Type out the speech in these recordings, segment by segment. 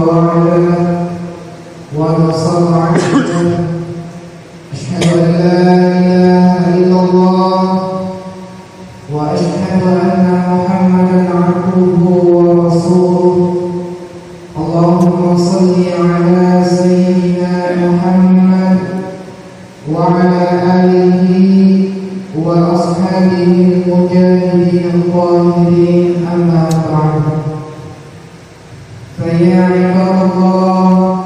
وعلا ونصر عبده أشهد أن لا إله إلا الله وأشهد أن محمدا عبده ورسوله اللهم صل على سيدنا محمد وعلى آله وأصحابه المجاهدين الطاهرين أما بعد فيا عباد الله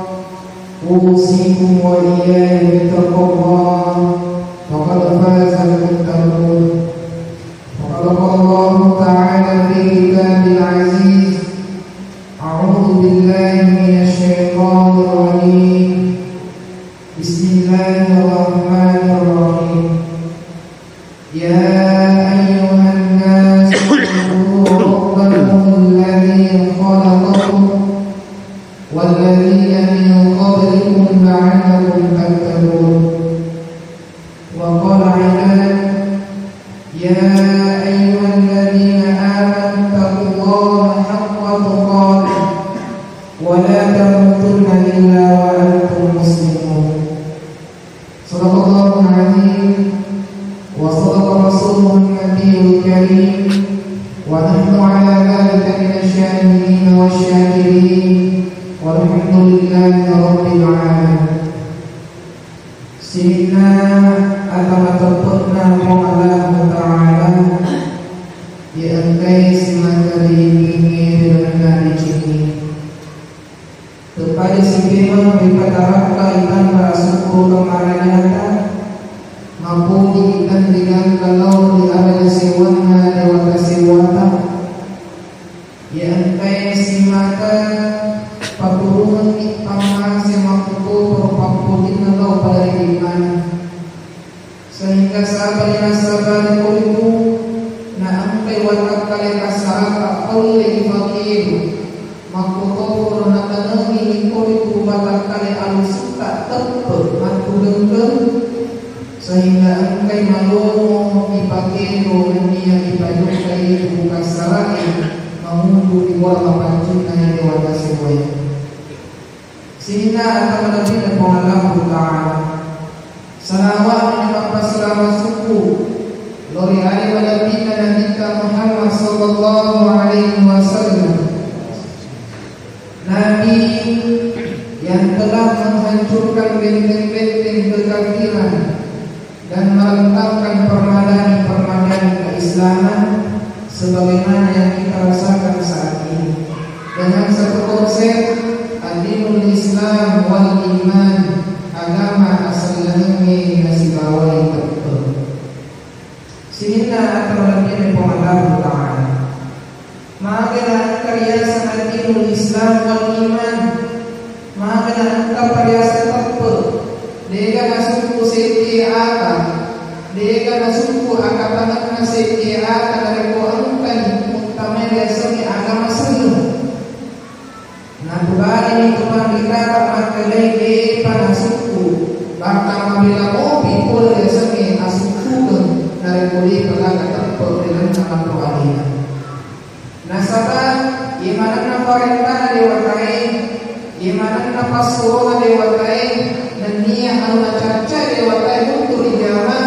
أوصيكم وإياي بتقوى الله وقد فاز المتقون وقد قال الله تعالى في كتابه العزيز أعوذ بالله من الشيطان الرجيم بسم الله الرحمن الرحيم يا أيها الناس اعبدوا ربكم الذي خلقكم والذين من قبلكم لعلكم تتقون وقال عباد يا أيها الذين آمنوا اتقوا الله حق تقاته ولا تموتن إلا وأنتم مسلمون صدق الله العظيم وصدق رسوله النبي الكريم ونحن على ذلك من الشاهدين والشاكرين والحمد لله رب العالمين سيدنا أتمتقنا Allah Ta'ala diangkai simatari ini dengan dicini kepada si bima berpataraka ikan rasuku kemaranata mampu ikan dengan kalau di abad siwana dewata siwata diangkai simata paturungan ipama simakutu perpampulin kalau pada iman sehingga sabar itu na angkai watak kalian kasarata oleh fakir makuto na tanangi itu watak kalian alusuka tepat mantu dengdeng sehingga angkai malomo ipakero niya ipayukai buka sarai mengunduh di warna pancuna yang dewata semuanya sehingga akan menabila pengalaman Ta'ala salawat dan selama suku lori ali walabina Nabi Muhammad sallallahu alaihi wasallam Nabi yang telah menghancurkan benteng-benteng kekafiran dan merentangkan permadani keislaman sebagaimana yang kita rasakan saat ini dengan satu konsep adinul Islam wal iman agama asal langit nasi bawah itu sehingga akan lebih Allah Ta'ala maka karya sanadinul Islam wal iman maka angka perhiasan tepat dega nasuku seti aka dega nasuku aka banget naseti aka dari angkan utama dia seni agama seni nah kembali ini kembali kita maka lagi pada suku bahkan apabila kopi pun dia seni asukukan dari kulit pelanggan tempat dengan nama doanya nasabah imanan nafarentana dewatai imanan napasuroga dewatai dan niya anu caca dewatai untuk ijamah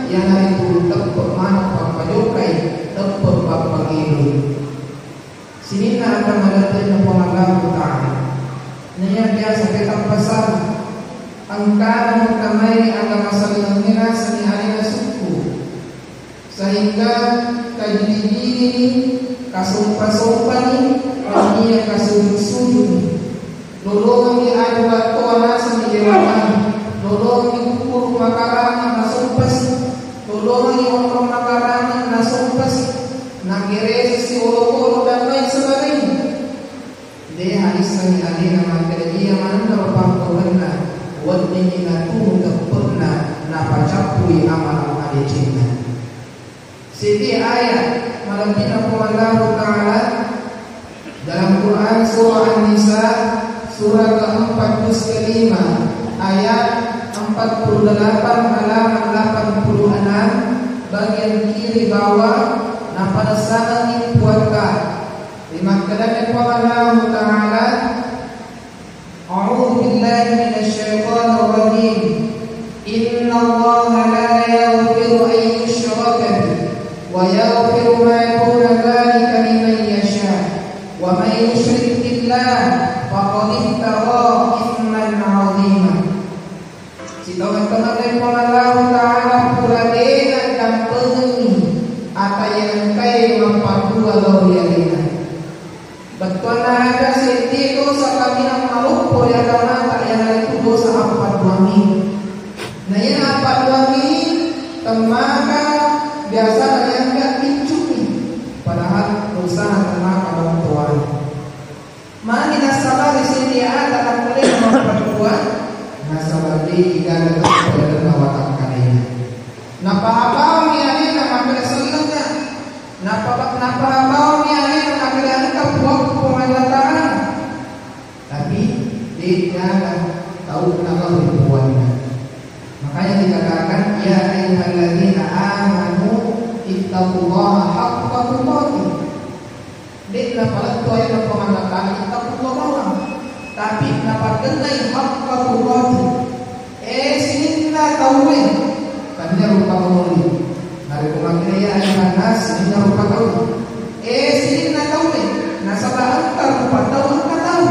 yang hari itu tempat mana papajukai tempat papagilu sinina akan mengatakan pengalaman Ta'ala niya biasa kita pasal angka mengamai agama saling mengira seni alina suku sehingga kajili ini kasumpa-sumpa ni niya kasujud-sujud lolong di adu batuan seni dewan lolong di kukur makaran nasumpas lolong di orang makaran nasumpas nakire si olo-olo dan lain sebagainya dia hadis seni alina makanya mana terpangkulan wadini natu pernah napacapui amal ade cinta siti ayat malam kita Allah Ta'ala dalam Quran surah An-Nisa surah ke-45 ayat 48 halaman 86 bagian kiri bawah na pada sana ni puaka di makkadan Allah Ta'ala di agama tak yang itu dosa apa duangi. Nah yang apa duangi temaka biasa yang enggak dicuri. Padahal dosa temaka orang tua. Mani nasabah di sini ada tak boleh memperkuat nasabah di dalam dalam watak kalian. Napa abau ni ani nak makan selengnya. Napa abau ni ani nak makan kepuak pengalaman. Tapi dia tahu kenapa dibuatnya. Makanya dikatakan ya ayyuhalladzina amanu ittaqullaha haqqa tuqatih. Dia pada tu ayat pengalaman ittaqullaha. Tapi kenapa kenai haqqa tuqatih? Sinna tahu Kanya rupa kauli. Dari kumakina ya ayuhan nas, sinna rupa kauli. Sinna kauli. Nasabah antar rupa tahu angka tahu.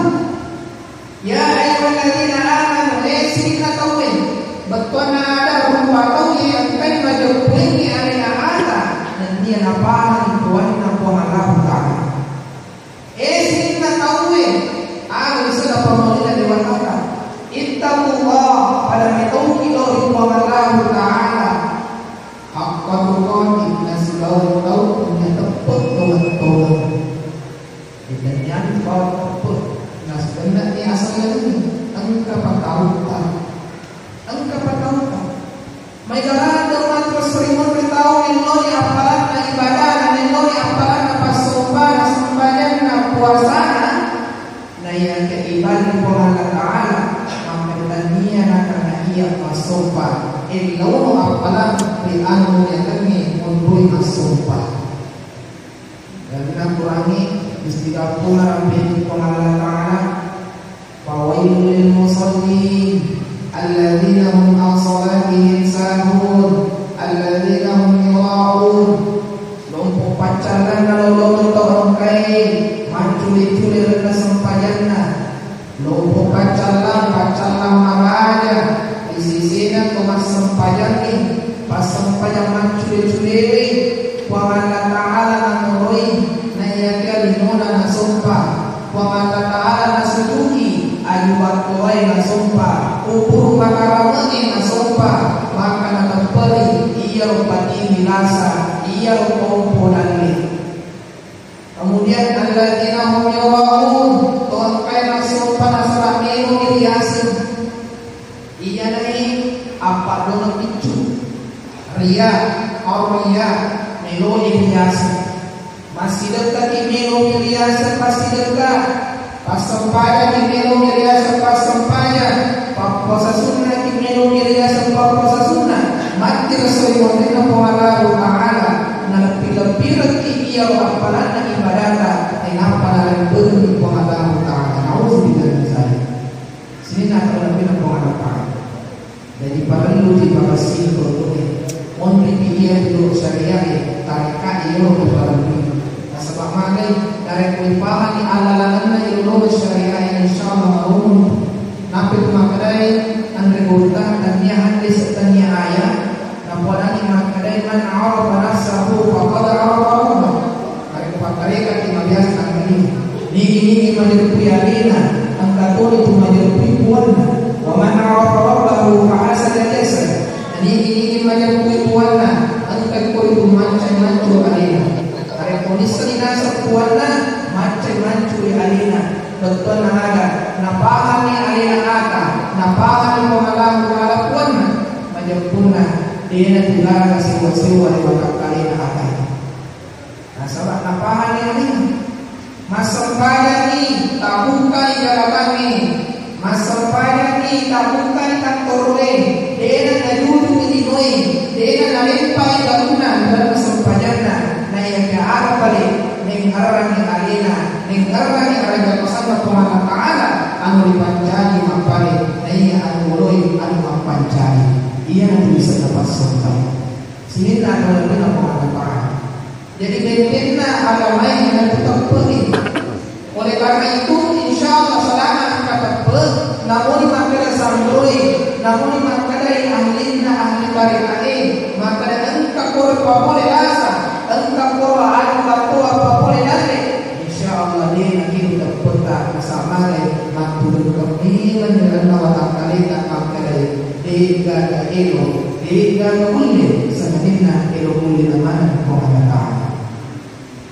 Ya ayuhan ladina amanu, sinna kauli. Betul ada rupa kauli yang kan majauhnya arena ada. Dan dia napahan Tuhan napahan Allah Ta'ala. Sinna kauli. Bisa dapat menolak dewan Allah. Ittaqullah pada metode Allah Ta'ala. Haqqa tuqatih nasibau tahu punya tepat tolong. Dan yang kau tepat nas benar ni asalnya ini engkau tahu tak? Engkau tahu tak? Mereka dengan terus beriman beritahu Allah ni apalah na ibadah dan Allah ni apalah na pasumpan sembahyang na puasa na yang keibadah Allah Ta'ala maknanya na karena ia pasumpan ilmu apalah di anu yang kami mundur masumpan. Dan kita kurangi istilah pula bin Allah Ta'ala fawailul lil musallin alladzina hum an salatihim sahun alladzina hum yura'un. Lompo pacaran kalau lompo orang maculi-culi rena sempajanna. Lompo pacaran maraja di sisinya tumas sempajani pas sempajang maculi-culi wa Allah Ta'ala namuroi na iya limona na sumpa wa Allah Ta'ala na sujuhi ayu waktuai na sumpa upur makaramani na sumpa maka na tempeli iya rupati milasa iya rupomponali. Kemudian alladzina hum yura'un tuan kai na sumpa na salaminu miliasin iya nai apa dono picu ria auria melodi biasa masih dekat di melodi biasa pasti dekat pas sempaya di melodi biasa pas sempaya puasa sunnah di melodi biasa puasa sunnah mati rasul wajibna Allah Ta'ala na lebih reki ia apalana ibadata ay apalana berni Allah Ta'ala nauzubillah min zalik. Sini nak lebih na Allah Ta'ala. Jadi perlu dibahasi berikutnya. Only dia dulu syariah tarekat dia kepada diri. Nah sebab mana dari kulipahan ni ala-alana dulu syariah insyaallah marum. Nabi makadai andre gurta dan dia hadis tanya ayat. Nampaknya makadai man arafa nafsahu faqad arafa Allah. Dari tarekat yang biasa ini. Ni menyerupiana angkat itu menyerupian. Wa man arafa rabbahu fa'asada jasad. Ini menyebut puana, angkat itu macam-macam alina. Ada polis selina sepuana macam-macam alina. Betul ada. Napahan ni alina ada. Napahan ni pemalang kepala puana menyebutna. Dia nak bilang siwa-siwa di bakal alina ada. Nah sebab napahan ni alina. Masempaya ni tak buka di dalam ni. Masempaya ni tak buka di kantor ni. Dia nak duduk di noi, dia nak lempai bangunan dalam sempajannya. Nah yang ke arah balik, nengharang yang alina, nengharang yang raja pasal Allah Ta'ala, anu dipancani mampali, nah ia anu muloi anu mampancani. Ia nanti bisa dapat sampai. Sini nak ada lebih Allah Ta'ala. Jadi bentena agama yang tetap pergi. Oleh karena itu, insya Allah selama kita tetap, namun makan sampai, namun makan ahli barikade maka engkau korpa boleh asa engkau korpa adu korpa boleh dale insyaallah dia nak hidup peta nasamale matulog kami menyelan nawatan kalita magkalay diga na ilo diga na uli sa kanina ilo uli naman kung hanataan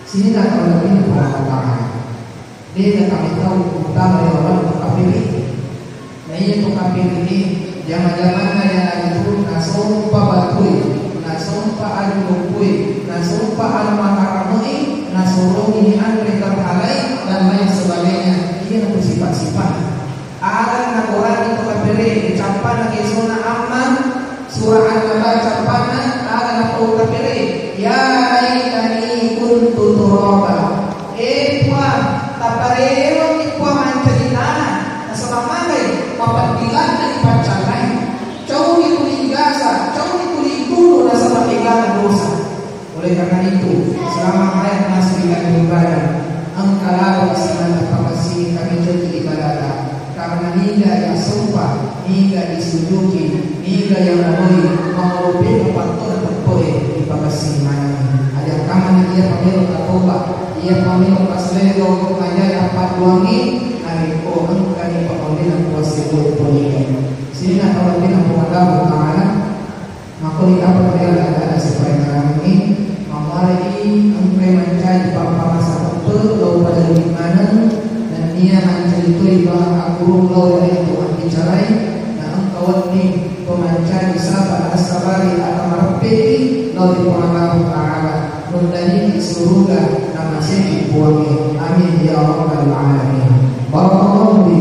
sinina ka namin kung hanataan diga kami tahu utama yung orang kapili na iya itong kapili ni jaman-jaman na yan itu nasumpa batuy nasumpa alupuy nasumpa almakaramuy nasurungi andre terhalai dan lain sebagainya. Ia itu sifat-sifat. Alam na Quran itu kapire ucapan na kisuna aman surah An-Naba ucapan alam na Quran kapire ya laitani kuntu turaba. Tuhan tapareo ikwa manceritaana na samamalay mapagbilan na ipagcakay. Jauh itu igasa, jauh itu itulo na sa mapigan dosa. Oleh karena itu, selama ayat masih beribadah, engkau istilah pemasi kami jadi ibadah. Karena niga yang sumpah, niga disujuki, niga yang namoi, mengurupi kepatuhan terpoe di pemasi mana. Ada kaman ia pemilu katoba, ia pemilu pasledo untuk aja dapat duangi, hari ko engkau ni pemilu kuasa boleh. Sehingga kalau kita mengadap tangan, maka kita perlu ada supaya kami Mari engkau mencari bapa masa betul lau pada mana dan dia mencari tu ibang aku lau dari Tuhan bicarai dan engkau ni pemencari sabar asabari atau merepeki lau di Tuhan Taala mendani di surga nama sini buangnya amin ya rabbal alamin. Barakallahu